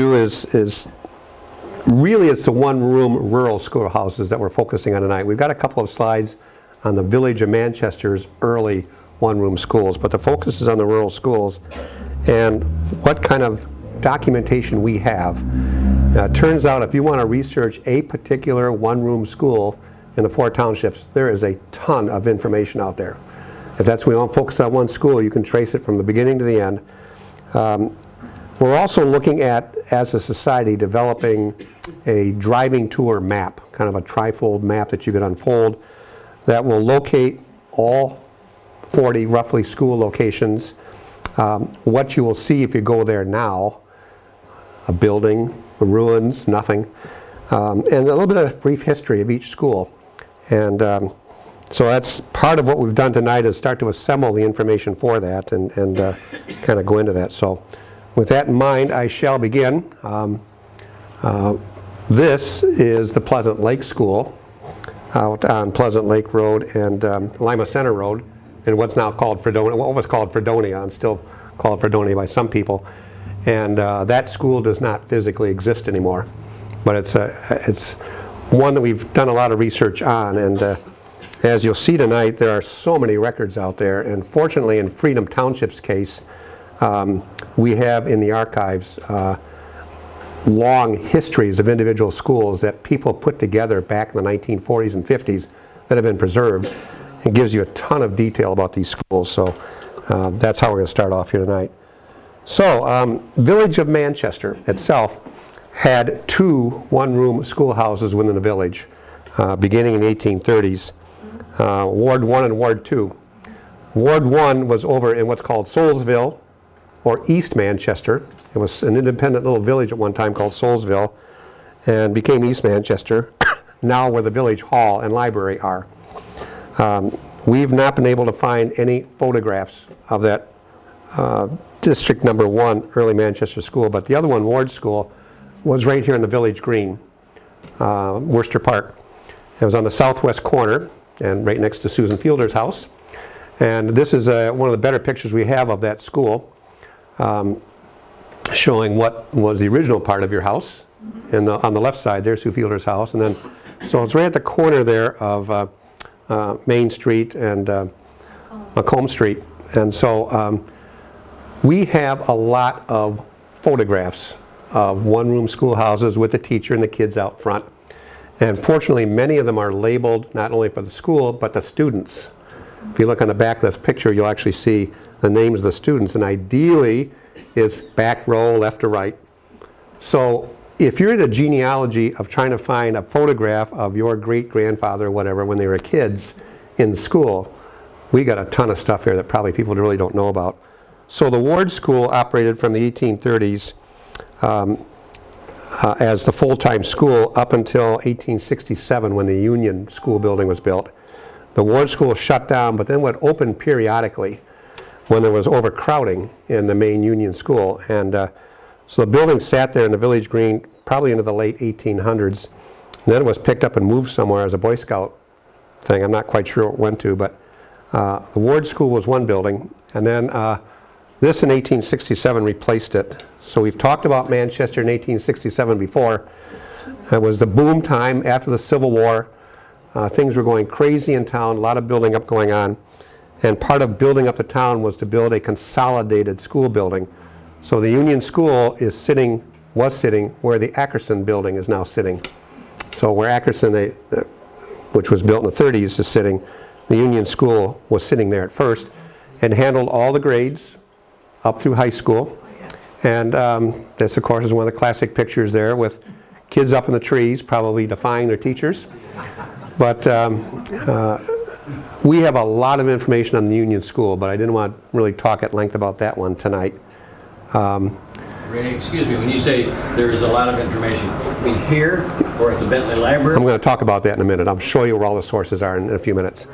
is really it's the one-room rural schoolhouses that we're focusing on tonight. We've got a couple of slides on the Village of Manchester's early one-room schools, but the focus is on the rural schools and what kind of documentation we have. Turns out if you want to research a particular one-room school in the 4 townships, there is a ton of information out there. If that's we don't focus on one school, you can trace it from the beginning to the end. We're also looking at, as a society, developing a driving tour map, kind of a trifold map that you could unfold that will locate all 40 roughly school locations, what you will see if you go there now, a building, the ruins, nothing, and a little bit of brief history of each school. And so that's part of what we've done tonight is start to assemble the information for that and kind of go into that. So with that in mind, I shall begin. This is the Pleasant Lake School out on Pleasant Lake Road and Lima Center Road in what's now called Fredonia, what was called Fredonia and still called Fredonia by some people. And that school does not physically exist anymore, but it's one that we've done a lot of research on. And as you'll see tonight, there are so many records out there. And fortunately, in Freedom Township's case, we have in the archives long histories of individual schools that people put together back in the 1940s and 50s that have been preserved. It gives you a ton of detail about these schools. So that's how we're going to start off here tonight. So Village of Manchester itself had 2 one-room schoolhouses within the village beginning in the 1830s, Ward 1 and Ward 2. Ward 1 was over in what's called Soulsville, or East Manchester. It was an independent little village at one time called Soulsville and became East Manchester, now where the village hall and library are. We've not been able to find any photographs of that District Number 1 early Manchester school, but the other one, Ward School, was right here in the village green, Worcester Park. It was on the southwest corner and right next to Susan Fielder's house. And this is one of the better pictures we have of that school, showing what was the original part of your house. And on the left side, there's Sue Fielder's house. And then, so it's right at the corner there of Main Street and Macomb Street. And so we have a lot of photographs of one-room schoolhouses with the teacher and the kids out front. And fortunately, many of them are labeled not only for the school, but the students. If you look on the back of this picture, you'll actually see the names of the students, and ideally is back row, left to right. So if you're in a genealogy of trying to find a photograph of your great-grandfather or whatever when they were kids in school, we got a ton of stuff here that probably people really don't know about. So the Ward School operated from the 1830s as the full-time school up until 1867 when the Union School building was built. The Ward School shut down, but then would open periodically when there was overcrowding in the main Union School. And so the building sat there in the village green probably into the late 1800s. And then it was picked up and moved somewhere as a Boy Scout thing. I'm not quite sure what it went to, but the Ward School was one building. And then this in 1867 replaced it. So we've talked about Manchester in 1867 before. It was the boom time after the Civil War. Things were going crazy in town, a lot of building up going on. And part of building up the town was to build a consolidated school building. So the Union School was sitting where the Ackerson building is now sitting. So where Ackerson, which was built in the 30s, is sitting, the Union School was sitting there at first and handled all the grades up through high school. And this, of course, is one of the classic pictures there with kids up in the trees, probably defying their teachers. But we have a lot of information on the Union School, but I didn't want to really talk at length about that one tonight. Ray, excuse me, when you say there's a lot of information, I mean here or at the Bentley Library? I'm going to talk about that in a minute. I'll show you where all the sources are in a few minutes.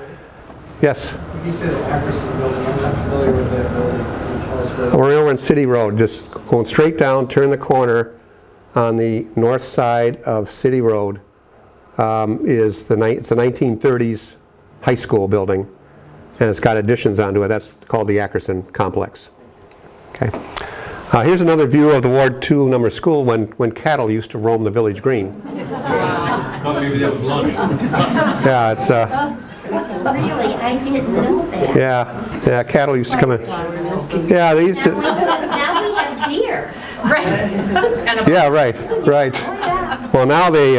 Yes? You said the Ackerson building. I'm not familiar with that building. We're over on City Road, just going straight down, turn the corner on the north side of City Road. It's the 1930s high school building, and it's got additions onto it. That's called the Ackerson Complex. Okay. Here's another view of the Ward 2 number school when cattle used to roam the village green. Thought maybe that was lunch. Yeah, it's Really, I didn't know that. yeah, cattle used to come in. Yeah, they used to. Now we have deer. Yeah, right. Well, now they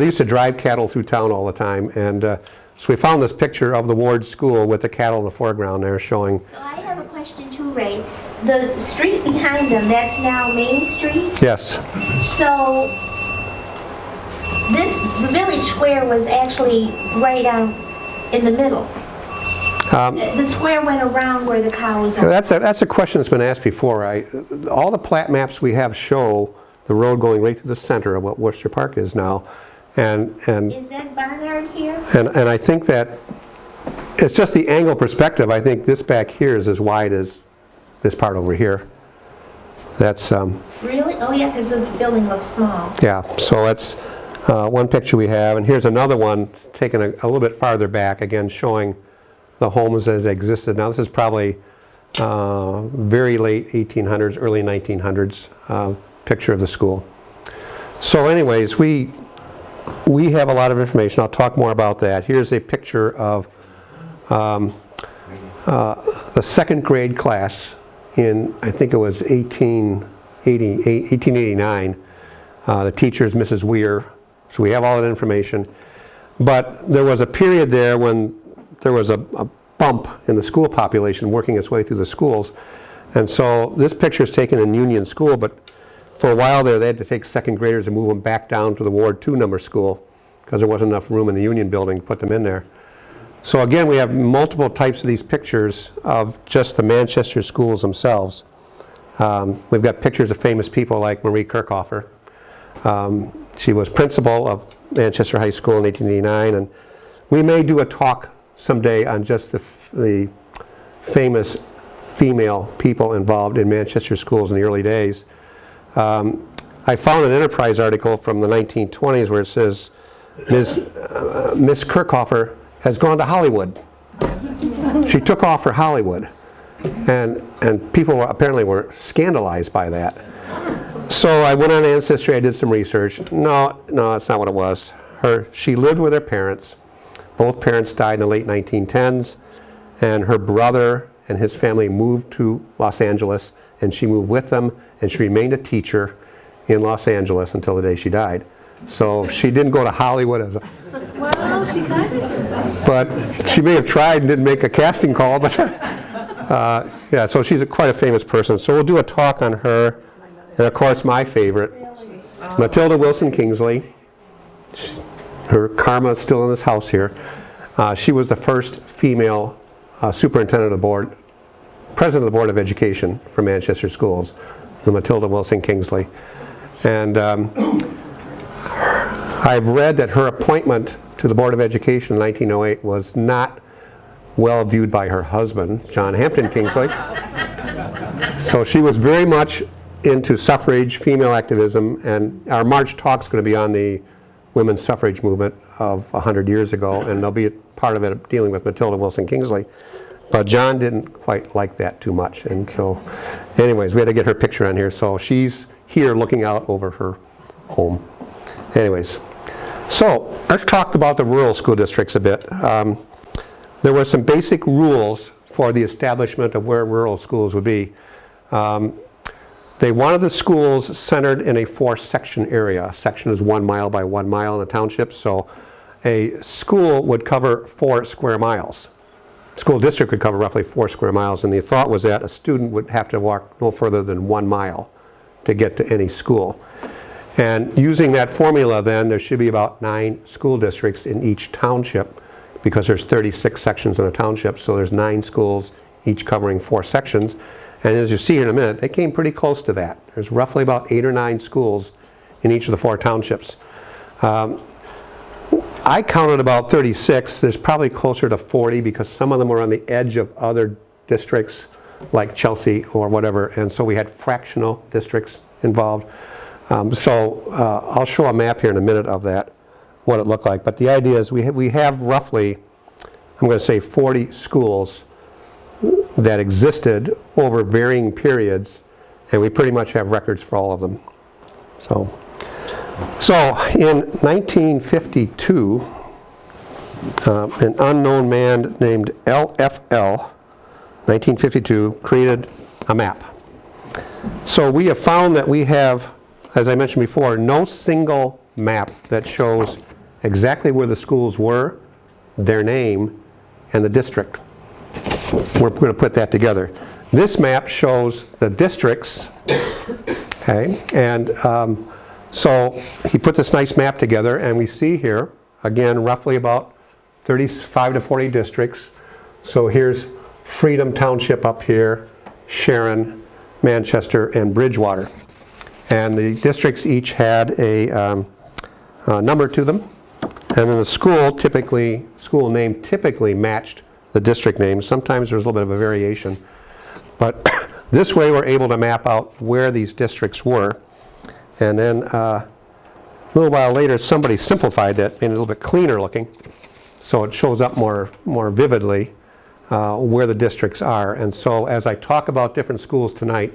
used to drive cattle through town all the time, and so we found this picture of the Ward School with the cattle in the foreground there showing. So I have a question too, Ray. The street behind them, that's now Main Street? Yes. So the village square was actually right out in the middle. The square went around where the cows are. That's a question that's been asked before. All the plat maps we have show the road going right through the center of what Worcester Park is now, and Is that Barnard here? and I think that it's just the angle perspective. I think this back here is as wide as this part over here. That's Really? Oh yeah, because the building looks small. yeah. So that's one picture we have, and here's another one taken a little bit farther back, again showing the homes as they existed. Now this is probably very late 1800s, early 1900s picture of the school. So anyways, we have a lot of information. I'll talk more about that. Here's a picture of the second grade class in, I think it was 1889. The teacher is Mrs. Weir. So we have all that information. But there was a period there when there was a bump in the school population working its way through the schools. And so this picture is taken in Union School, but for a while there they had to take second graders and move them back down to the Ward 2 number school because there wasn't enough room in the Union building to put them in there. So again, we have multiple types of these pictures of just the Manchester schools themselves. We've got pictures of famous people like Marie Kirchhofer. She was principal of Manchester High School in 1889, and we may do a talk someday on just the famous female people involved in Manchester schools in the early days. I found an Enterprise article from the 1920s where it says Miss Kirchhofer has gone to Hollywood. She took off for Hollywood, and people apparently were scandalized by that. So I went on Ancestry, I did some research. No, that's not what it was. She lived with her parents. Both parents died in the late 1910s, and her brother and his family moved to Los Angeles, and she moved with them, and she remained a teacher in Los Angeles until the day she died. So she didn't go to Hollywood as a... Well, she kind of... But she may have tried and didn't make a casting call, but yeah, so she's quite a famous person. So we'll do a talk on her, and of course my favorite, Matilda Wilson Kingsley. Her karma is still in this house here. She was the first female superintendent of the board, president of the Board of Education for Manchester Schools, Matilda Wilson Kingsley. And I've read that her appointment to the Board of Education in 1908 was not well viewed by her husband, John Hampton Kingsley. So she was very much into suffrage, female activism, and our March talk's going to be on the women's suffrage movement of 100 years ago, and there'll be a part of it dealing with Matilda Wilson Kingsley. But John didn't quite like that too much, and so anyways, we had to get her picture on here. So she's here looking out over her home. Anyways, so let's talk about the rural school districts a bit. There were some basic rules for the establishment of where rural schools would be. They wanted the schools centered in a 4-section area. A section is 1 mile by 1 mile in a township, so a school would cover 4 square miles. School district would cover roughly 4 square miles, and the thought was that a student would have to walk no further than 1 mile to get to any school. And using that formula then, there should be about 9 school districts in each township, because there's 36 sections in a township, so there's 9 schools, each covering 4 sections. And as you see here in a minute, they came pretty close to that. There's roughly about 8 or 9 schools in each of the 4 townships. I counted about 36. There's probably closer to 40 because some of them were on the edge of other districts like Chelsea or whatever, and so we had fractional districts involved. I'll show a map here in a minute of that, what it looked like. But the idea is we have roughly, I'm going to say 40 schools that existed over varying periods and we pretty much have records for all of them. So in 1952, an unknown man named LFL, 1952, created a map. So we have found that we have, as I mentioned before, no single map that shows exactly where the schools were, their name, and the district. We're going to put that together. This map shows the districts, okay, and so he put this nice map together, and we see here, again, roughly about 35 to 40 districts. So here's Freedom Township up here, Sharon, Manchester, and Bridgewater. And the districts each had a number to them. And then the school name typically matched the district name. Sometimes there's a little bit of a variation. But this way we're able to map out where these districts were. And then a little while later, somebody simplified that, made it a little bit cleaner looking, so it shows up more vividly where the districts are. And so as I talk about different schools tonight,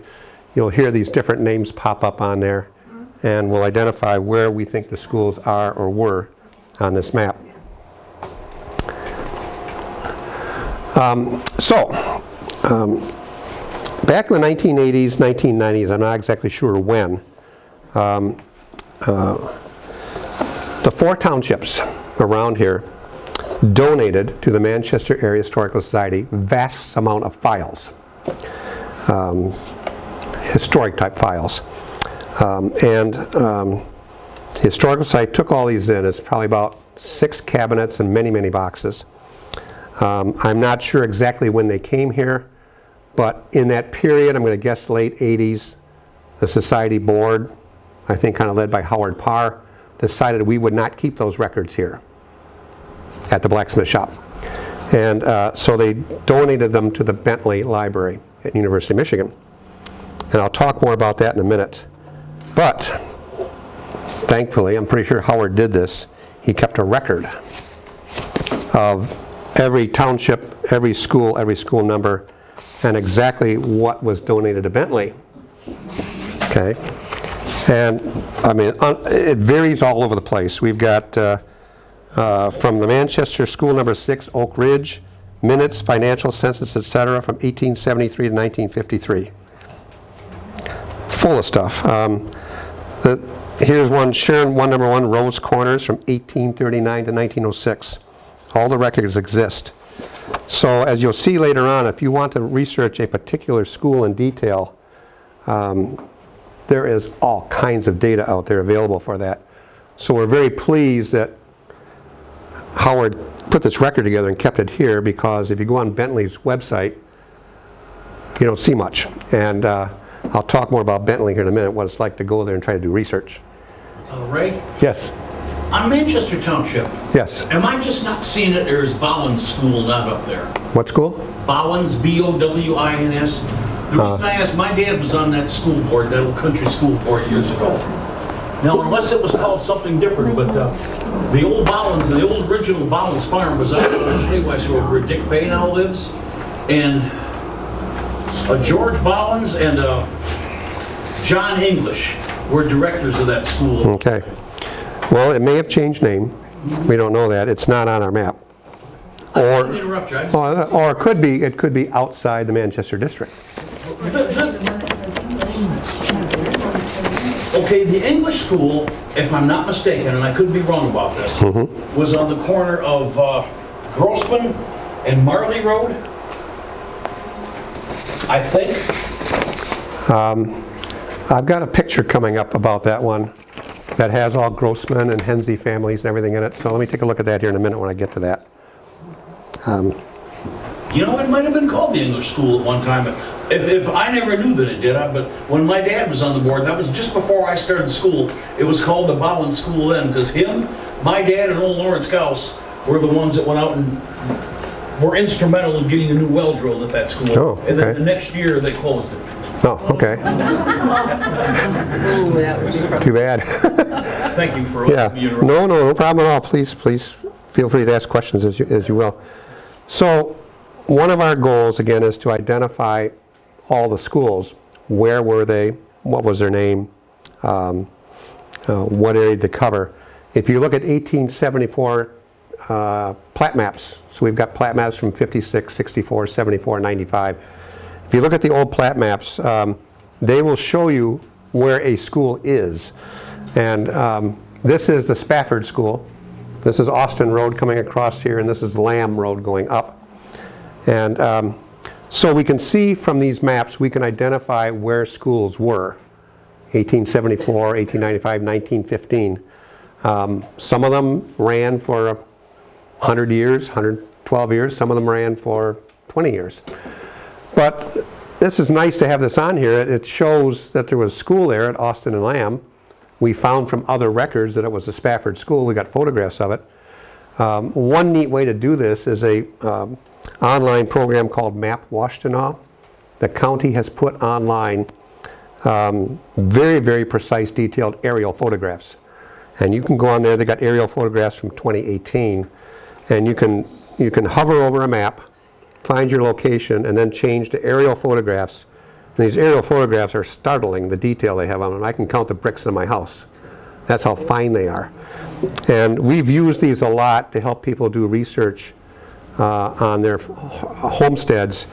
you'll hear these different names pop up on there, and we'll identify where we think the schools are or were on this map. Back in the 1980s, 1990s, I'm not exactly sure when, the 4 townships around here donated to the Manchester Area Historical Society vast amount of files, historic type files. The Historical Society took all these in. It's probably about 6 cabinets and many, many boxes. I'm not sure exactly when they came here, but in that period, I'm going to guess late 80s, the Society board, I think kind of led by Howard Parr, decided we would not keep those records here at the blacksmith shop. And so they donated them to the Bentley Library at University of Michigan. And I'll talk more about that in a minute. But thankfully, I'm pretty sure Howard did this, he kept a record of every township, every school number, and exactly what was donated to Bentley. Okay. And I mean, it varies all over the place. We've got from the Manchester School number 6, Oak Ridge, minutes, financial census, etc., from 1873 to 1953. Full of stuff. Here's one, Sharon number 1, Rose Corners, from 1839 to 1906. All the records exist. So as you'll see later on, if you want to research a particular school in detail, there is all kinds of data out there available for that. So we're very pleased that Howard put this record together and kept it here, because if you go on Bentley's website, you don't see much. And I'll talk more about Bentley here in a minute, what it's like to go there and try to do research. Ray? Yes. On Manchester Township, Yes. am I just not seeing it, or is Bowens School not up there? What school? Bowens, B-O-W-I-N-S. The reason I asked, my dad was on that school board, that old country school board years ago. Now, unless it was called something different, but the old Bowens, the old original Bowens farm was out on Schneeweiss Road where Dick Fay now lives. And George Bowens and John English were directors of that school. Okay. Well, it may have changed name. We don't know that. It's not on our map. I didn't interrupt you. Or it could be outside the Manchester district. Okay, the English school, if I'm not mistaken, and I could be wrong about this, was on the corner of Grossman and Marley Road, I think. I've got a picture coming up about that one that has all Grossman and Hensey families and everything in it. So let me take a look at that here in a minute when I get to that. You know, it might have been called the English school at one time. If I never knew that it did, but when my dad was on the board, that was just before I started school, it was called the Bowen School then, because him, my dad, and old Lawrence Gauss were the ones that went out and were instrumental in getting a new well drilled at that school. Oh, okay. And then the next year, they closed it. Oh, okay. Too bad. Thank you for Yeah. letting me interrupt. No problem at all. Please feel free to ask questions as you will. So one of our goals, again, is to identify all the schools. where were they, what was their name, what area to cover. If you look at 1874 plat maps, so we've got plat maps from 56, 64, 74, 95. If you look at the old plat maps, they will show you where a school is. And this is the Spafford School. This is Austin Road coming across here, and this is Lamb Road going up. And so we can see from these maps, we can identify where schools were. 1874, 1895, 1915. Some of them ran for 100 years, 112 years. Some of them ran for 20 years. But this is nice to have this on here. It shows that there was a school there at Austin and Lamb. We found from other records that it was a Spafford School. We got photographs of it. One neat way to do this is a online program called Map Washtenaw. The county has put online very, very precise, detailed aerial photographs. And you can go on there. They got aerial photographs from 2018. And you can hover over a map, find your location, and then change to aerial photographs. And these aerial photographs are startling, the detail they have on them. I can count the bricks in my house. That's how fine they are. And we've used these a lot to help people do research on their homesteads,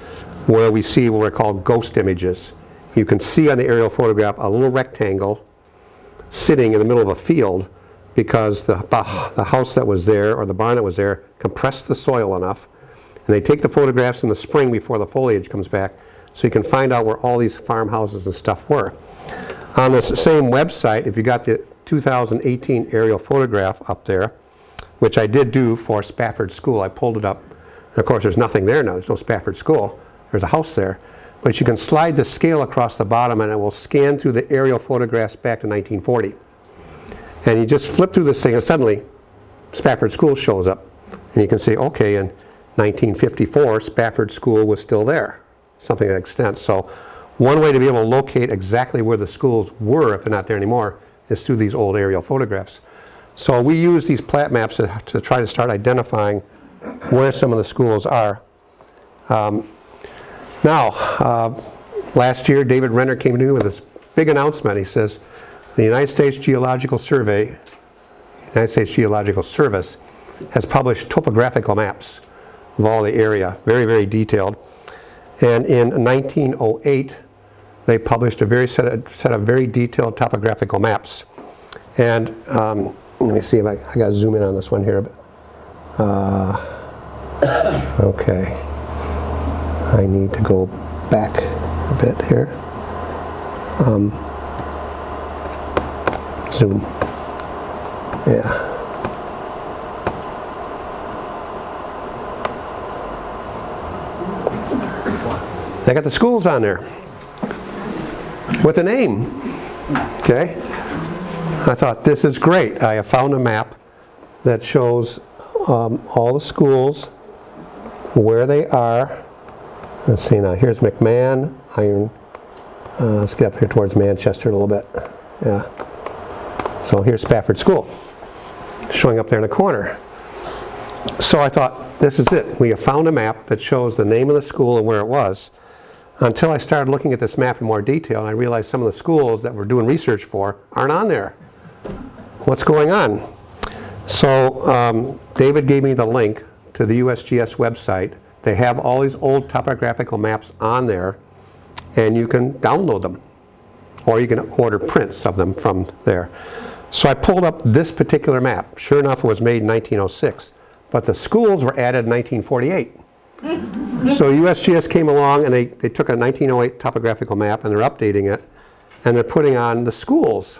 where we see what are called ghost images. You can see on the aerial photograph a little rectangle sitting in the middle of a field because the house that was there, or the barn that was there, compressed the soil enough. And they take the photographs in the spring before the foliage comes back, so you can find out where all these farmhouses and stuff were. On this same website, if you got the 2018 aerial photograph up there, which I did do for Spafford School, I pulled it up. And of course, there's nothing there now. There's no Spafford School. There's a house there. But you can slide the scale across the bottom, and it will scan through the aerial photographs back to 1940. And you just flip through this thing, and suddenly Spafford School shows up. And you can say, okay, in 1954, Spafford School was still there, something to that extent. So one way to be able to locate exactly where the schools were, if they're not there anymore, is through these old aerial photographs. So we use these plat maps to try to start identifying where some of the schools are. Last year, David Renner came to me with this big announcement. He says, the United States Geological Survey, United States Geological Service, has published topographical maps of all the area, very, very detailed. And in 1908, they published a set of very detailed topographical maps. And let me see if I got to zoom in on this one here a bit. Okay. I need to go back a bit here. Zoom. Yeah. I got the schools on there with a name. Okay. I thought, this is great. I have found a map that shows all the schools, where they are. Let's see now, here's McMahon, Iron. Let's get up here towards Manchester a little bit. Yeah. So here's Spafford School, showing up there in the corner. So I thought, this is it. We have found a map that shows the name of the school and where it was. Until I started looking at this map in more detail, and I realized some of the schools that we're doing research for aren't on there. What's going on? So David gave me the link to the USGS website. They have all these old topographical maps on there, and you can download them, or you can order prints of them from there. So I pulled up this particular map. Sure enough, it was made in 1906, but the schools were added in 1948. So USGS came along, and they took a 1908 topographical map, and they're updating it, and they're putting on the schools.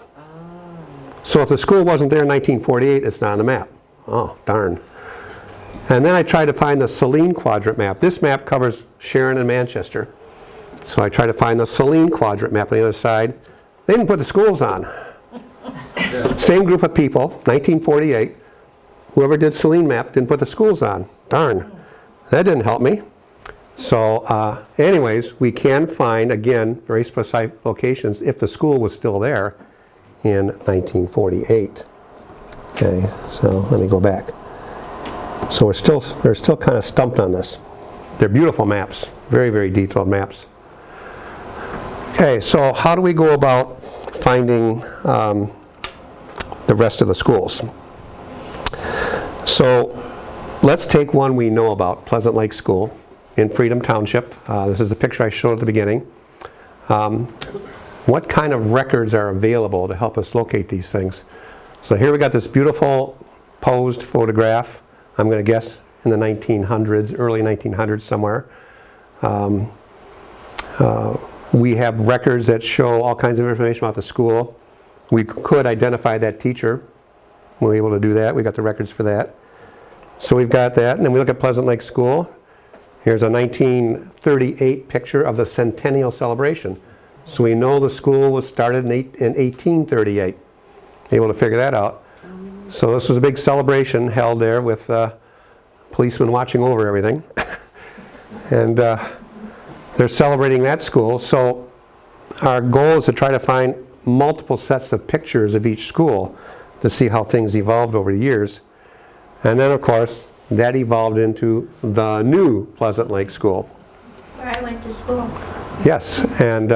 So if the school wasn't there in 1948, it's not on the map. Oh, darn. And then I tried to find the Saline Quadrant map. This map covers Sharon and Manchester. So I tried to find the Saline Quadrant map on the other side. They didn't put the schools on. Same group of people, 1948. Whoever did Saline map didn't put the schools on. Darn. That didn't help me. So anyways, we can find, again, very precise locations if the school was still there in 1948. Okay, so let me go back. So we're still kind of stumped on this. They're beautiful maps, very, very detailed maps. Okay, so how do we go about finding the rest of the schools? So let's take one we know about, Pleasant Lake School in Freedom Township. This is the picture I showed at the beginning. What kind of records are available to help us locate these things? So here we got this beautiful posed photograph, I'm going to guess in the 1900s, early 1900s somewhere. We have records that show all kinds of information about the school. We could identify that teacher. We were able to do that. We got the records for that. So we've got that. And then we look at Pleasant Lake School. Here's a 1938 picture of the centennial celebration. So we know the school was started in 1838. Able to figure that out. So this was a big celebration held there with policemen watching over everything. And they're celebrating that school. So our goal is to try to find multiple sets of pictures of each school to see how things evolved over the years. And then, of course, that evolved into the new Pleasant Lake School. Where I went to school. Yes, and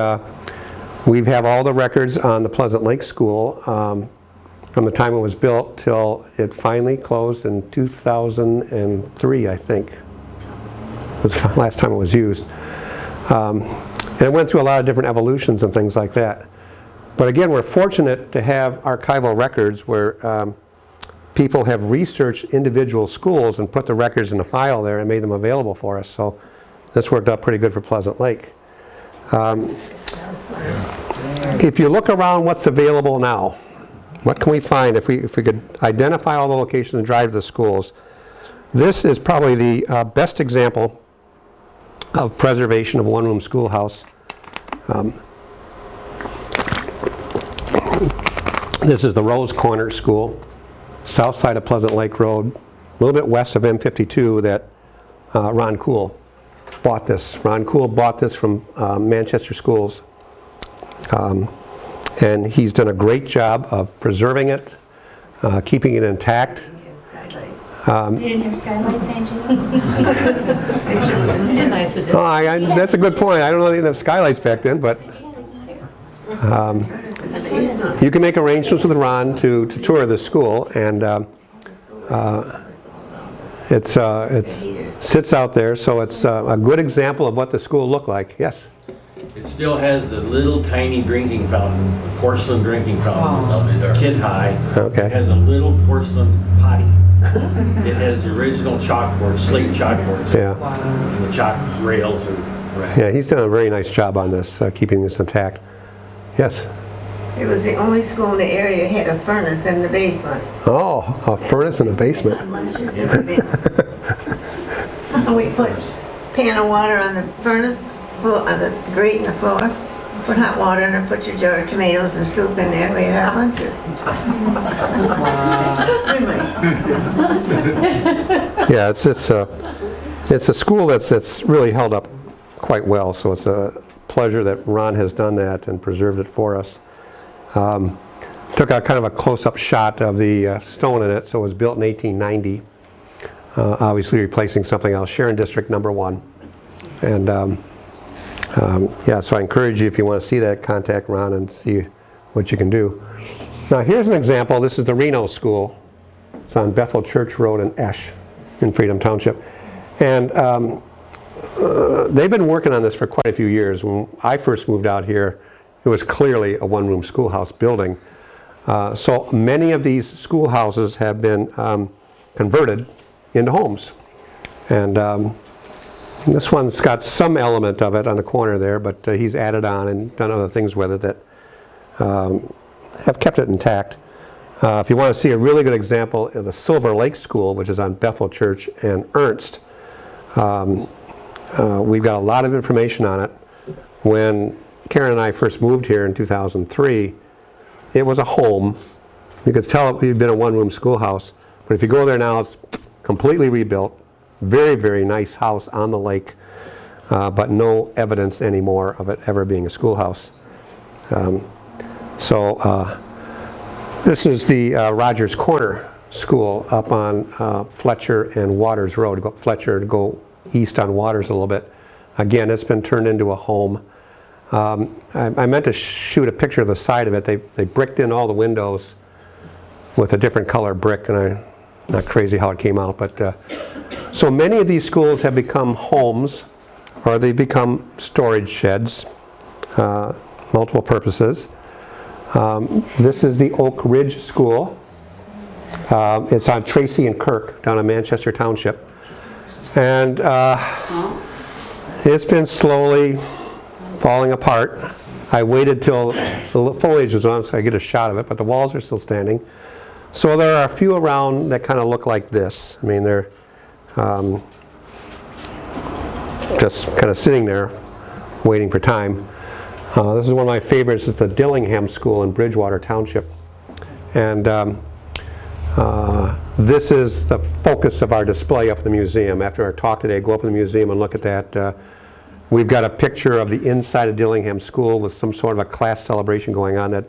we have all the records on the Pleasant Lake School from the time it was built till it finally closed in 2003, I think. It was the last time it was used. And it went through a lot of different evolutions and things like that. But again, we're fortunate to have archival records where people have researched individual schools and put the records in a file there and made them available for us. So this worked out pretty good for Pleasant Lake. If you look around what's available now, what can we find if we could identify all the locations and drive to the schools? This is probably the best example of preservation of a one-room schoolhouse. This is the Rose Corner School, south side of Pleasant Lake Road, a little bit west of M52 that Ron Kuhl bought this. Ron Kuhl bought this from Manchester Schools. And he's done a great job of preserving it, keeping it intact. You didn't have skylights, Angie? It's a nice addition. That's a good point. I don't know if they didn't have skylights back then, but you can make arrangements with Ron to tour the school, and it sits out there, so it's a good example of what the school looked like. Yes? It still has the little tiny drinking fountain, porcelain drinking fountain, kid high. Okay. It has a little porcelain potty. It has the original chalkboard, slate chalkboards. Yeah. And the chalk rails are red. Yeah, he's done a very nice job on this, keeping this intact. Yes? It was the only school in the area that had a furnace in the basement. Oh, a furnace in the basement. We put pan of water on the furnace, on the grate in the floor, put hot water in there, put your jar of tomatoes or soup in there, we had lunches. Yeah, it's a school that's really held up quite well, so it's a pleasure that Ron has done that and preserved it for us. Took a kind of a close-up shot of the stone in it, so it was built in 1890, obviously replacing something else, Sharon District number 1. And yeah, so I encourage you, if you want to see that, contact Ron and see what you can do. Now here's an example. This is the Reno School. It's on Bethel Church Road in Esch in Freedom Township. And they've been working on this for quite a few years. When I first moved out here, it was clearly a one-room schoolhouse building. So many of these schoolhouses have been converted into homes. And this one's got some element of it on the corner there, but he's added on and done other things with it that have kept it intact. If you want to see a really good example of the Silver Lake School, which is on Bethel Church and Ernst, we've got a lot of information on it. When Karen and I first moved here in 2003, it was a home. You could tell it had been a one-room schoolhouse, but if you go there now, it's completely rebuilt. Very, very nice house on the lake, but no evidence anymore of it ever being a schoolhouse. This is the Rogers Corner School up on Fletcher and Waters Road. You go up Fletcher to go east on Waters a little bit. Again, it's been turned into a home. I meant to shoot a picture of the side of it. They bricked in all the windows with a different color brick, and I'm not crazy how it came out. But so many of these schools have become homes, or they become storage sheds, multiple purposes. This is the Oak Ridge School. It's on Tracy and Kirk down in Manchester Township. And it's been slowly falling apart. I waited till the foliage was on so I get a shot of it, but the walls are still standing. So there are a few around that kind of look like this. I mean, they're just kind of sitting there waiting for time. This is one of my favorites. It's the Dillingham School in Bridgewater Township. And this is the focus of our display up in the museum. After our talk today, go up in the museum and look at that. We've got a picture of the inside of Dillingham School with some sort of a class celebration going on that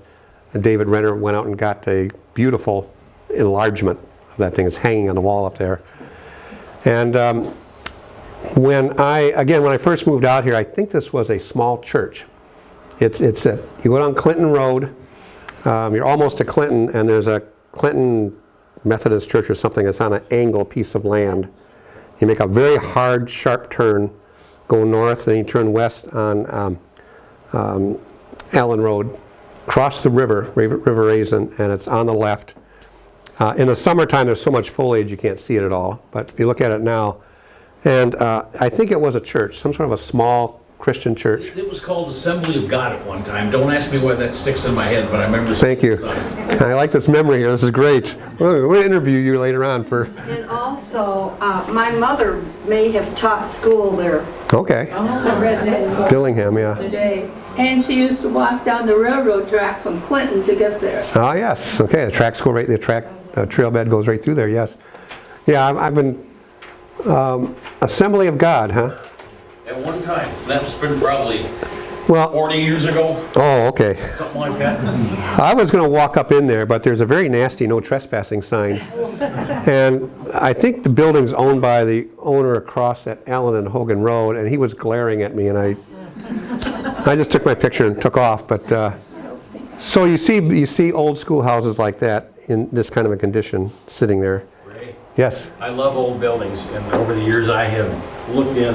David Renner went out and got a beautiful enlargement of that thing. It's hanging on the wall up there. And when I first moved out here, I think this was a small church. You go down Clinton Road, you're almost to Clinton, and there's a Clinton Methodist church or something that's on an angle piece of land. You make a very hard, sharp turn, go north, and you turn west on Allen Road, cross the river Raisin, and it's on the left. In the summertime, there's so much foliage you can't see it at all, but if you look at it now, and I think it was a church, some sort of a small Christian church. It was called Assembly of God at one time. Don't ask me why that sticks in my head, but I remember. Thank you. I like this memory here. This is great. We'll interview you later on for. And also, my mother may have taught school there. Okay. I read that Dillingham, yeah. today. And she used to walk down the railroad track from Clinton to get there. Oh yes. Okay. The track school right. The track trail bed goes right through there. Yes. Yeah. I've been Assembly of God, huh? At one time. That was probably Well. 40 years ago, Oh, okay. something like that. I was going to walk up in there, but there's a very nasty no trespassing sign. And I think the building's owned by the owner across at Allen and Hogan Road, and he was glaring at me, and I just took my picture and took off. But so you see old schoolhouses like that in this kind of a condition sitting there. Ray, Yes. I love old buildings, and over the years I have looked in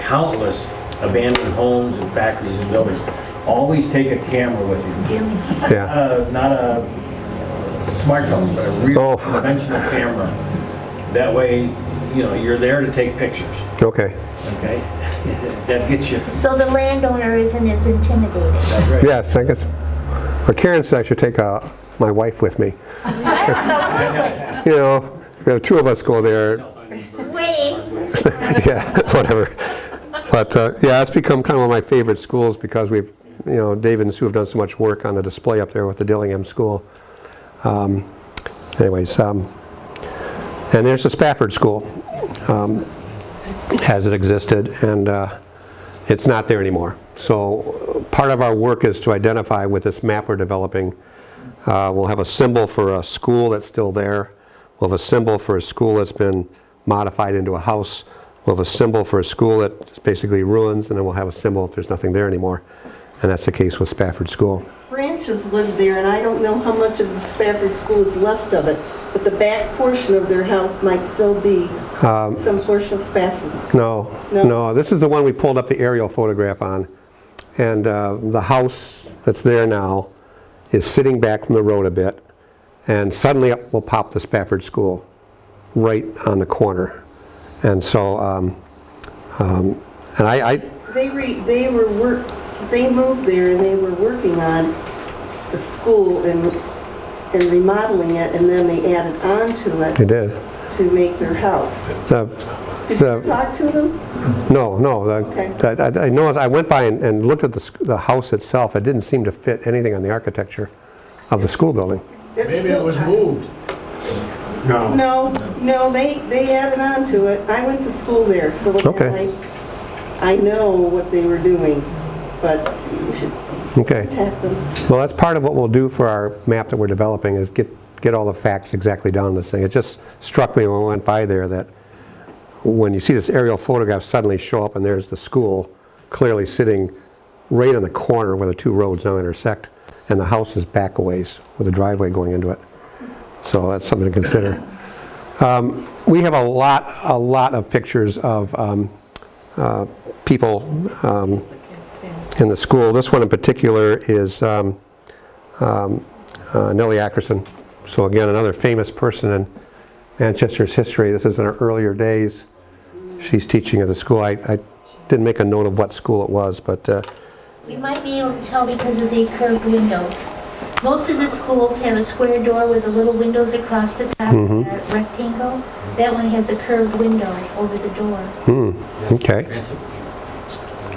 countless abandoned homes and factories and buildings. Always take a camera with you. Yeah. Not a smartphone, but a real conventional camera. That way, you know, you're there to take pictures. Okay. Okay? That gets you. So the landowner isn't as intimidating. That's right. Yes, I guess. But Karen said I should take my wife with me. Absolutely. You know, two of us go there. Wait. Yeah, whatever. But yeah, it's become kind of one of my favorite schools because we've, you know, David and Sue have done so much work on the display up there with the Dillingham School. Anyways, and there's the Spafford School as it existed, and it's not there anymore. So part of our work is to identify with this map we're developing. We'll have a symbol for a school that's still there. We'll have a symbol for a school that's been modified into a house. We'll have a symbol for a school that's basically ruins, and then we'll have a symbol if there's nothing there anymore. And that's the case with Spafford School. Branches lived there, and I don't know how much of the Spafford School is left of it, but the back portion of their house might still be some portion of Spafford. No. This is the one we pulled up the aerial photograph on. And the house that's there now is sitting back from the road a bit, and suddenly up will pop the Spafford School right on the corner. And so, They moved there and they were working on the school and remodeling it, and then they added on to it. They did. To make their house. Did you talk to them? No. Okay. I know. I went by and looked at the house itself. It didn't seem to fit anything on the architecture of the school building. Maybe it was moved. No, they added on to it. I went to school there, so Okay. I know what they were doing, but you should contact them. Well, that's part of what we'll do for our map that we're developing is get all the facts exactly down on this thing. It just struck me when we went by there that when you see this aerial photograph suddenly show up and there's the school clearly sitting right on the corner where the two roads now intersect, and the house is back a ways with a driveway going into it. So that's something to consider. We have a lot of pictures of people in the school. This one in particular is Nellie Ackerson. So again, another famous person in Manchester's history. This is in her earlier days. She's teaching at the school. I didn't make a note of what school it was, but... We might be able to tell because of the curved windows. Most of the schools have a square door with the little windows across the top, a rectangle. That one has a curved window over the door. Okay.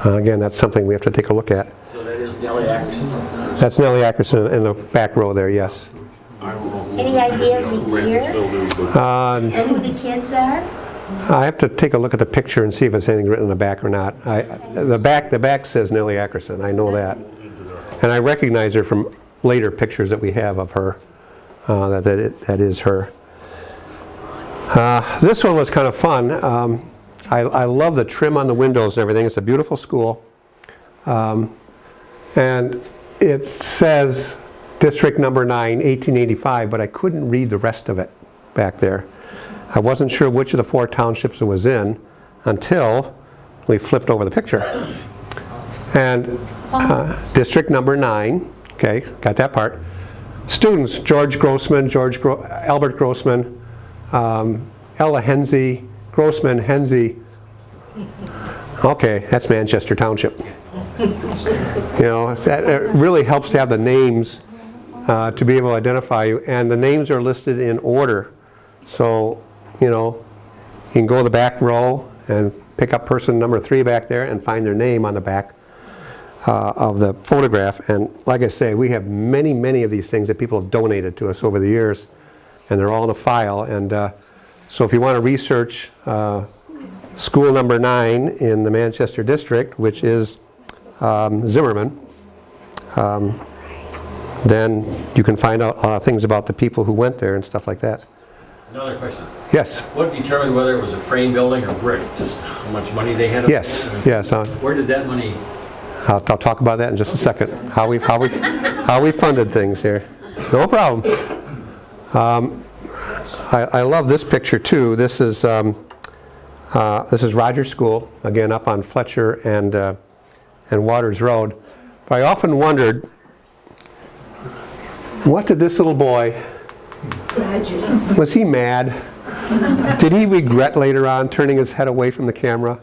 Again, that's something we have to take a look at. So that is Nellie Ackerson? That's Nellie Ackerson in the back row there, yes. Any idea of the year? And who the kids are? I have to take a look at the picture and see if there's anything written in the back or not. The back says Nellie Ackerson, I know that. And I recognize her from later pictures that we have of her, that is her. This one was kind of fun. I love the trim on the windows and everything. It's a beautiful school. And it says District Number 9, 1885, but I couldn't read the rest of it back there. I wasn't sure which of the 4 townships it was in until we flipped over the picture. And District Number 9, okay, got that part. Students, George Grossman, Albert Grossman, Ella Henze, Grossman, Henze. Okay, that's Manchester Township. You know, it really helps to have the names to be able to identify you, and the names are listed in order. So, you know, you can go to the back row and pick up person number 3 back there and find their name on the back of the photograph. And like I say, we have many of these things that people have donated to us over the years, and they're all in a file. And so if you want to research school number 9 in the Manchester district, which is Zimmerman, then you can find out things about the people who went there and stuff like that. Another question. Yes. What determined whether it was a frame building or brick? Just how much money they had? Yes. Yes. Where did that money? I'll talk about that in just a second. How we funded things here. No problem. I love this picture too. This is Rogers School, again up on Fletcher and Waters Road. But I often wondered, what did this little boy? Was he mad? Did he regret later on turning his head away from the camera?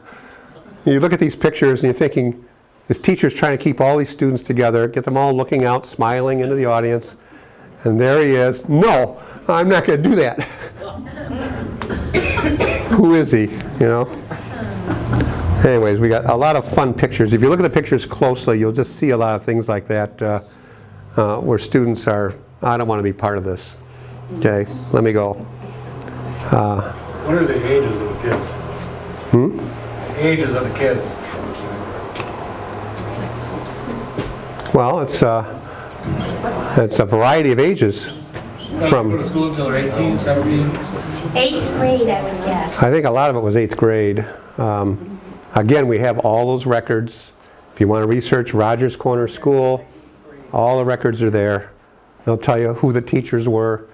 You look at these pictures and you're thinking, this teacher's trying to keep all these students together, get them all looking out, smiling into the audience, and there he is. No, I'm not going to do that. Who is he, you know? Anyways, we got a lot of fun pictures. If you look at the pictures closely, you'll just see a lot of things like that where students are, I don't want to be part of this. Okay, let me go. What are the ages of the kids? The ages of the kids? Well, it's a variety of ages. From go to school until they're 18, 17? 8th grade, I would guess. I think a lot of it was 8th grade. Again, we have all those records. If you want to research Rogers Corner School, all the records are there. They'll tell you who the teachers were,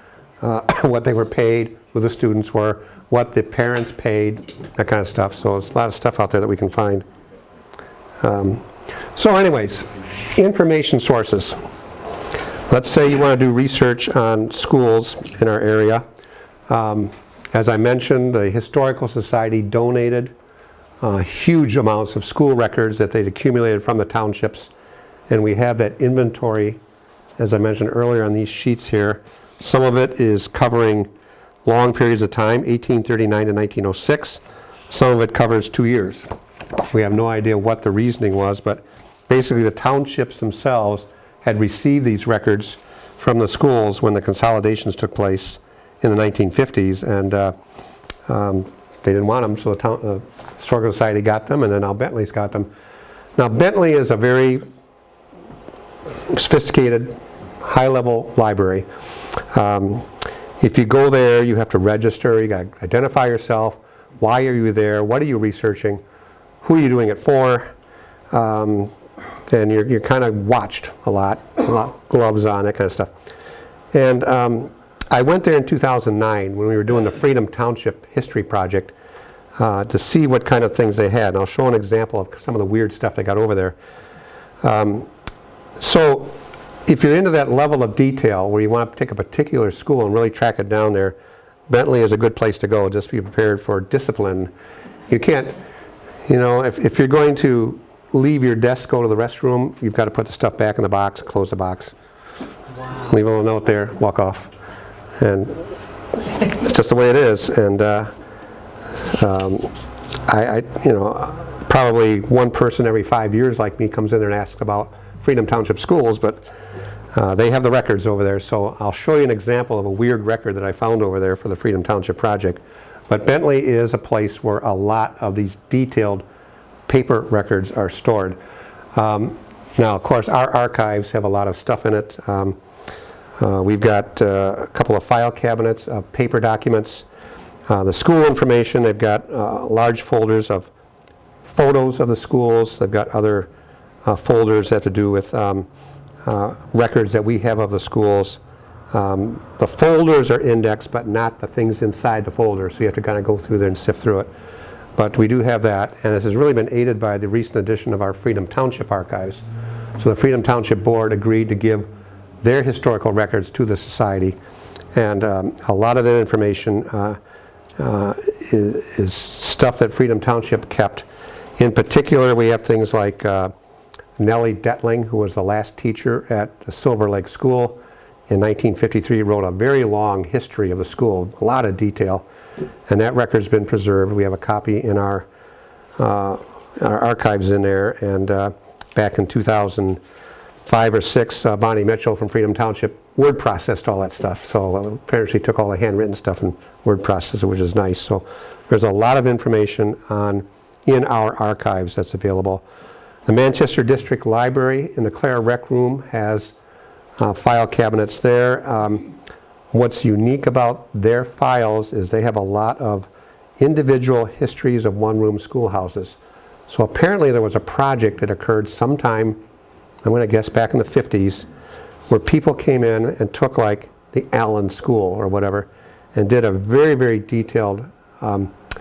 what they were paid, who the students were, what the parents paid, that kind of stuff. So there's a lot of stuff out there that we can find. So anyways, information sources. Let's say you want to do research on schools in our area. As I mentioned, the Historical Society donated huge amounts of school records that they'd accumulated from the townships, and we have that inventory, as I mentioned earlier on these sheets here. Some of it is covering long periods of time, 1839 to 1906. Some of it covers 2 years. We have no idea what the reasoning was, but basically the townships themselves had received these records from the schools when the consolidations took place in the 1950s, and they didn't want them, so the Historical Society got them, and then now Bentley's got them. Now Bentley is a very sophisticated, high-level library. If you go there, you have to register, you got to identify yourself, why are you there, what are you researching, who are you doing it for, and you're kind of watched a lot, gloves on, that kind of stuff. And I went there in 2009 when we were doing the Freedom Township History Project to see what kind of things they had. And I'll show an example of some of the weird stuff they got over there. So if you're into that level of detail where you want to take a particular school and really track it down there, Bentley is a good place to go. Just be prepared for discipline. You can't, you know, if you're going to leave your desk, go to the restroom, you've got to put the stuff back in the box, close the box. Wow. Leave a little note there, walk off. And it's just the way it is. And you know, probably one person every 5 years like me comes in there and asks about Freedom Township schools, but they have the records over there. So I'll show you an example of a weird record that I found over there for the Freedom Township project. But Bentley is a place where a lot of these detailed paper records are stored. Now, of course, our archives have a lot of stuff in it. We've got a couple of file cabinets of paper documents. The school information, they've got large folders of photos of the schools. They've got other folders that have to do with records that we have of the schools. The folders are indexed, but not the things inside the folder, so you have to kind of go through there and sift through it. But we do have that, and this has really been aided by the recent addition of our Freedom Township archives. So the Freedom Township Board agreed to give their historical records to the society, and a lot of that information is stuff that Freedom Township kept. In particular, we have things like Nellie Detling, who was the last teacher at the Silver Lake School in 1953, wrote a very long history of the school, a lot of detail, and that record's been preserved. We have a copy in our archives in there, and back in 2005 or 6, Bonnie Mitchell from Freedom Township word processed all that stuff. So apparently she took all the handwritten stuff and word processed it, which is nice. So there's a lot of information in our archives that's available. The Manchester District Library in the Clara Rec Room has file cabinets there. What's unique about their files is they have a lot of individual histories of one-room schoolhouses. So apparently there was a project that occurred sometime, I'm going to guess back in the 50s, where people came in and took like the Allen School or whatever and did a very, very detailed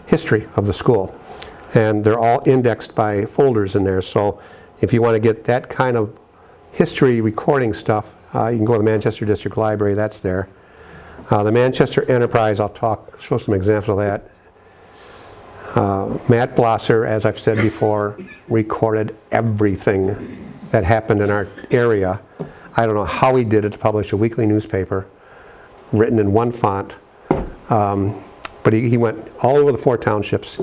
history of the school. And they're all indexed by folders in there. So if you want to get that kind of history recording stuff, you can go to the Manchester District Library, that's there. The Manchester Enterprise, I'll show some examples of that. Matt Blosser, as I've said before, recorded everything that happened in our area. I don't know how he did it to publish a weekly newspaper written in one font, but he went all over the 4 townships,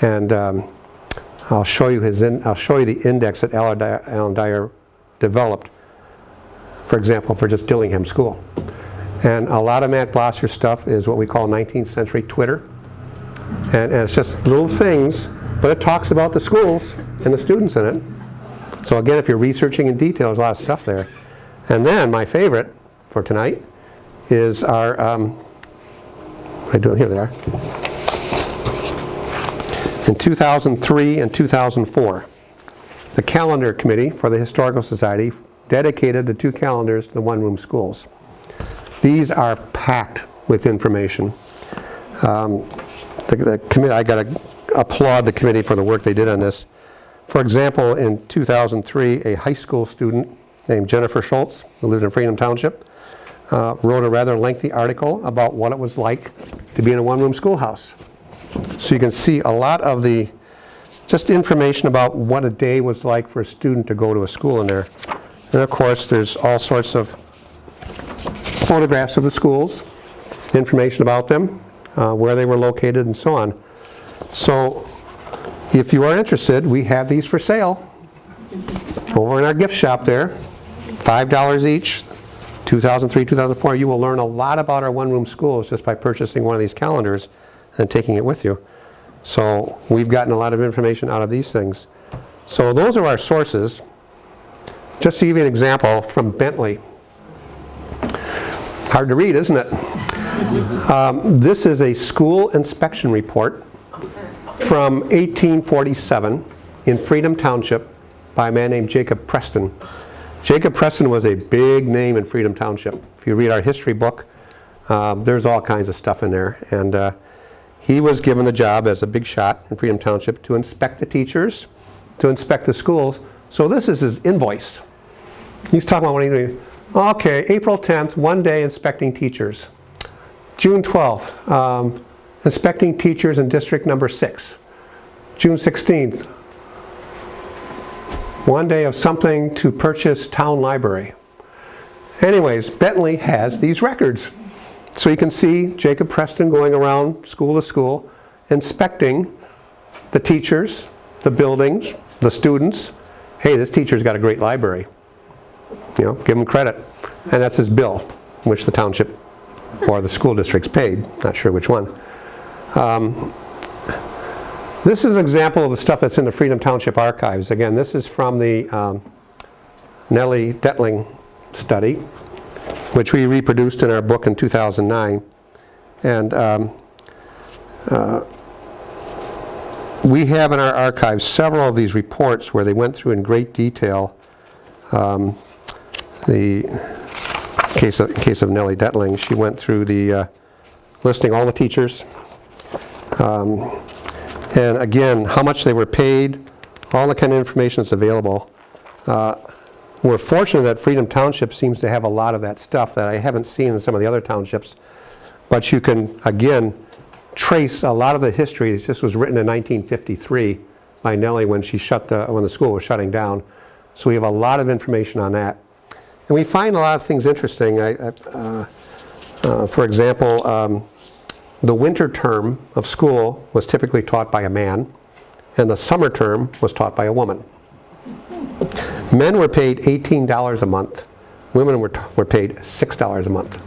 and I'll show you the index that Alan Dyer developed, for example, for just Dillingham School. And a lot of Matt Blosser's stuff is what we call 19th century Twitter. And it's just little things, but it talks about the schools and the students in it. So again, if you're researching in detail, there's a lot of stuff there. And then my favorite for tonight is our, what am I doing? Here they are. In 2003 and 2004, the calendar committee for the Historical Society dedicated the 2 calendars to the one-room schools. These are packed with information. The committee, I got to applaud the committee for the work they did on this. For example, in 2003, a high school student named Jennifer Schultz, who lived in Freedom Township, wrote a rather lengthy article about what it was like to be in a one-room schoolhouse. So you can see a lot of the just information about what a day was like for a student to go to a school in there. And of course, there's all sorts of photographs of the schools, information about them, where they were located, and so on. So if you are interested, we have these for sale over in our gift shop there. $5 each, 2003, 2004. You will learn a lot about our one-room schools just by purchasing one of these calendars and taking it with you. So we've gotten a lot of information out of these things. So those are our sources. Just to give you an example from Bentley. Hard to read, isn't it? This is a school inspection report from 1847 in Freedom Township by a man named Jacob Preston. Jacob Preston was a big name in Freedom Township. If you read our history book, there's all kinds of stuff in there. And he was given the job as a big shot in Freedom Township to inspect the teachers, to inspect the schools. So this is his invoice. He's talking about what he did. Okay, April 10th, one day inspecting teachers. June 12th, inspecting teachers in district number 6. June 16th, one day of something to purchase town library. Anyways, Bentley has these records. So you can see Jacob Preston going around school to school, inspecting the teachers, the buildings, the students. Hey, this teacher's got a great library. You know, give him credit. And that's his bill, which the township or the school districts paid. Not sure which one. This is an example of the stuff that's in the Freedom Township archives. Again, this is from the Nellie Detling study, which we reproduced in our book in 2009. And we have in our archives several of these reports where they went through in great detail the case of Nellie Detling. She went through the listing all the teachers, and again, how much they were paid, all the kind of information that's available. We're fortunate that Freedom Township seems to have a lot of that stuff that I haven't seen in some of the other townships, but you can, again, trace a lot of the history. This was written in 1953 by Nellie when when the school was shutting down. So we have a lot of information on that. And we find a lot of things interesting. For example, the winter term of school was typically taught by a man, and the summer term was taught by a woman. Men were paid $18 a month. Women were paid $6 a month.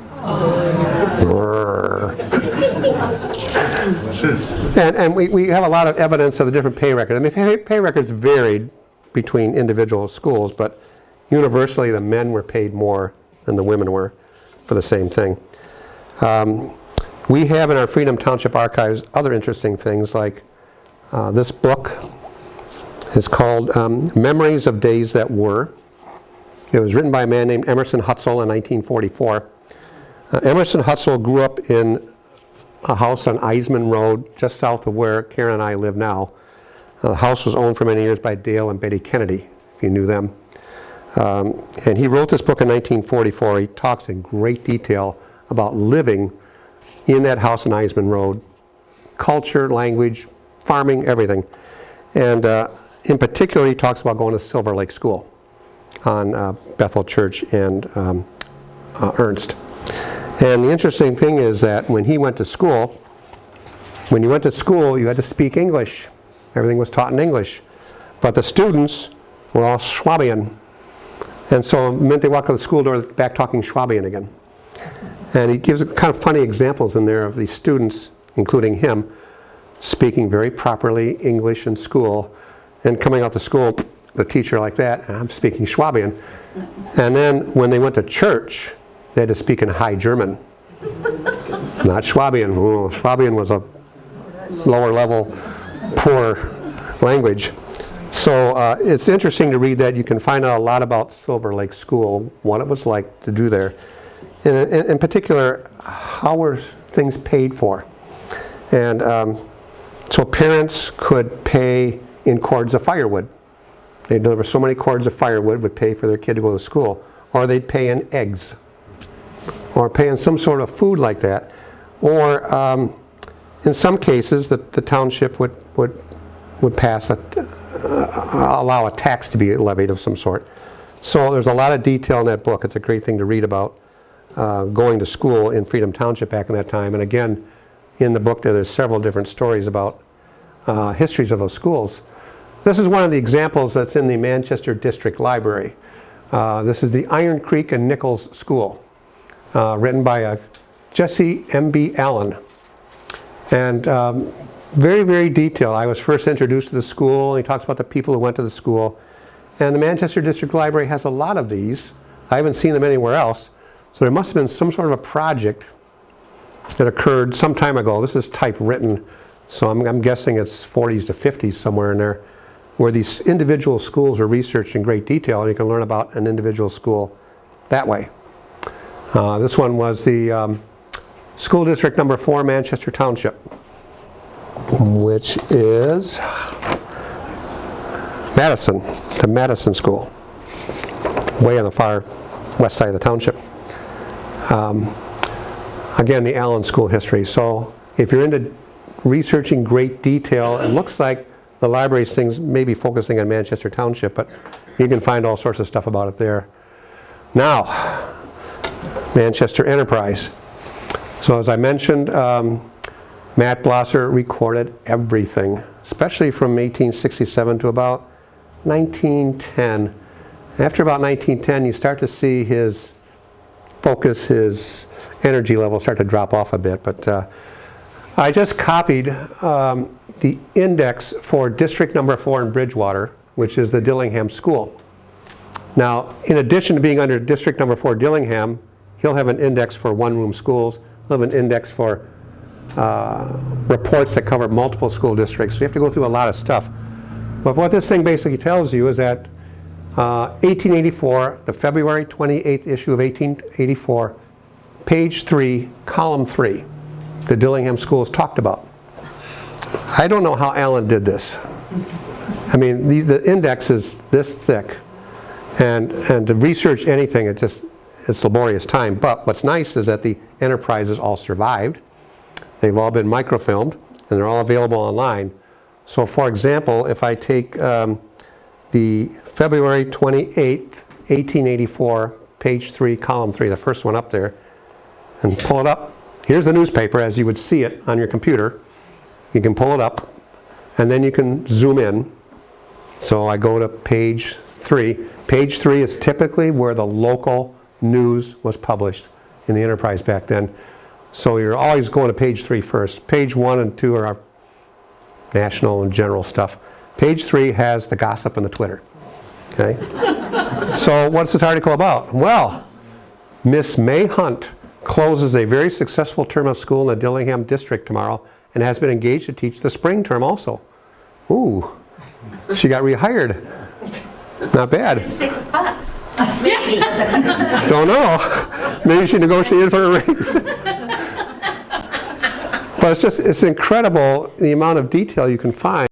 And we have a lot of evidence of the different pay records. I mean, pay records varied between individual schools, but universally the men were paid more than the women were for the same thing. We have in our Freedom Township archives other interesting things, like this book is called Memories of Days That Were. It was written by a man named Emerson Hutzel in 1944. Emerson Hutzel grew up in a house on Eisman Road, just south of where Karen and I live now. The house was owned for many years by Dale and Betty Kennedy, if you knew them. And he wrote this book in 1944. He talks in great detail about living in that house on Eisman Road, culture, language, farming, everything. And in particular, he talks about going to Silver Lake School on Bethel Church and Ernst. And the interesting thing is that when he went to school, when you went to school, you had to speak English. Everything was taught in English. But the students were all Swabian. And so it meant they walked out the school door back talking Swabian again. And he gives kind of funny examples in there of these students, including him, speaking very properly English in school, and coming out to school, the teacher like that, and I'm speaking Swabian. And then when they went to church, they had to speak in High German, not Swabian. Oh, Swabian was a lower level, poor language. So it's interesting to read that. You can find out a lot about Silver Lake School, what it was like to do there. In particular, how were things paid for? And so parents could pay in cords of firewood. They'd deliver so many cords of firewood, would pay for their kid to go to school. Or they'd pay in eggs. Or pay in some sort of food like that. Or in some cases, the township would pass allow a tax to be levied of some sort. So there's a lot of detail in that book. It's a great thing to read about going to school in Freedom Township back in that time. And again, in the book there's several different stories about histories of those schools. This is one of the examples that's in the Manchester District Library. This is the Iron Creek and Nichols School, written by Jesse M.B. Allen. And very, very detailed. I was first introduced to the school, and he talks about the people who went to the school. And the Manchester District Library has a lot of these. I haven't seen them anywhere else. So there must have been some sort of a project that occurred some time ago. This is typewritten, so I'm guessing it's 40s to 50s somewhere in there, where these individual schools are researched in great detail, and you can learn about an individual school that way. This one was the School District Number 4, Manchester Township, which is Madison, the Madison School, way on the far west side of the township. Again, the Allen School history. So if you're into researching great detail, it looks like the library's things may be focusing on Manchester Township, but you can find all sorts of stuff about it there. Now, Manchester Enterprise. So as I mentioned, Matt Blosser recorded everything, especially from 1867 to about 1910. After about 1910, you start to see his focus, his energy level start to drop off a bit. But I just copied the index for District Number 4 in Bridgewater, which is the Dillingham School. Now, in addition to being under District Number 4 Dillingham, he'll have an index for one-room schools. He'll have an index for reports that cover multiple school districts. So you have to go through a lot of stuff. But what this thing basically tells you is that 1884, the February 28th issue of 1884, page 3, column 3, the Dillingham Schools talked about. I don't know how Allen did this. I mean, the index is this thick, and to research anything, it's laborious time. But what's nice is that the enterprises all survived. They've all been microfilmed, and they're all available online. So for example, if I take the February 28th, 1884, page 3, column 3, the first one up there, and pull it up. Here's the newspaper as you would see it on your computer. You can pull it up, and then you can zoom in. So I go to page 3. Page 3 is typically where the local news was published in the enterprise back then. So you're always going to page 3 first. Page 1 and 2 are our national and general stuff. Page 3 has the gossip and the Twitter. Okay? So what's this article about? Well, Miss May Hunt closes a very successful term of school in the Dillingham district tomorrow and has been engaged to teach the spring term also. Ooh, she got rehired. Not bad. $6, maybe. Don't know. Maybe she negotiated for a raise. But it's incredible the amount of detail you can find.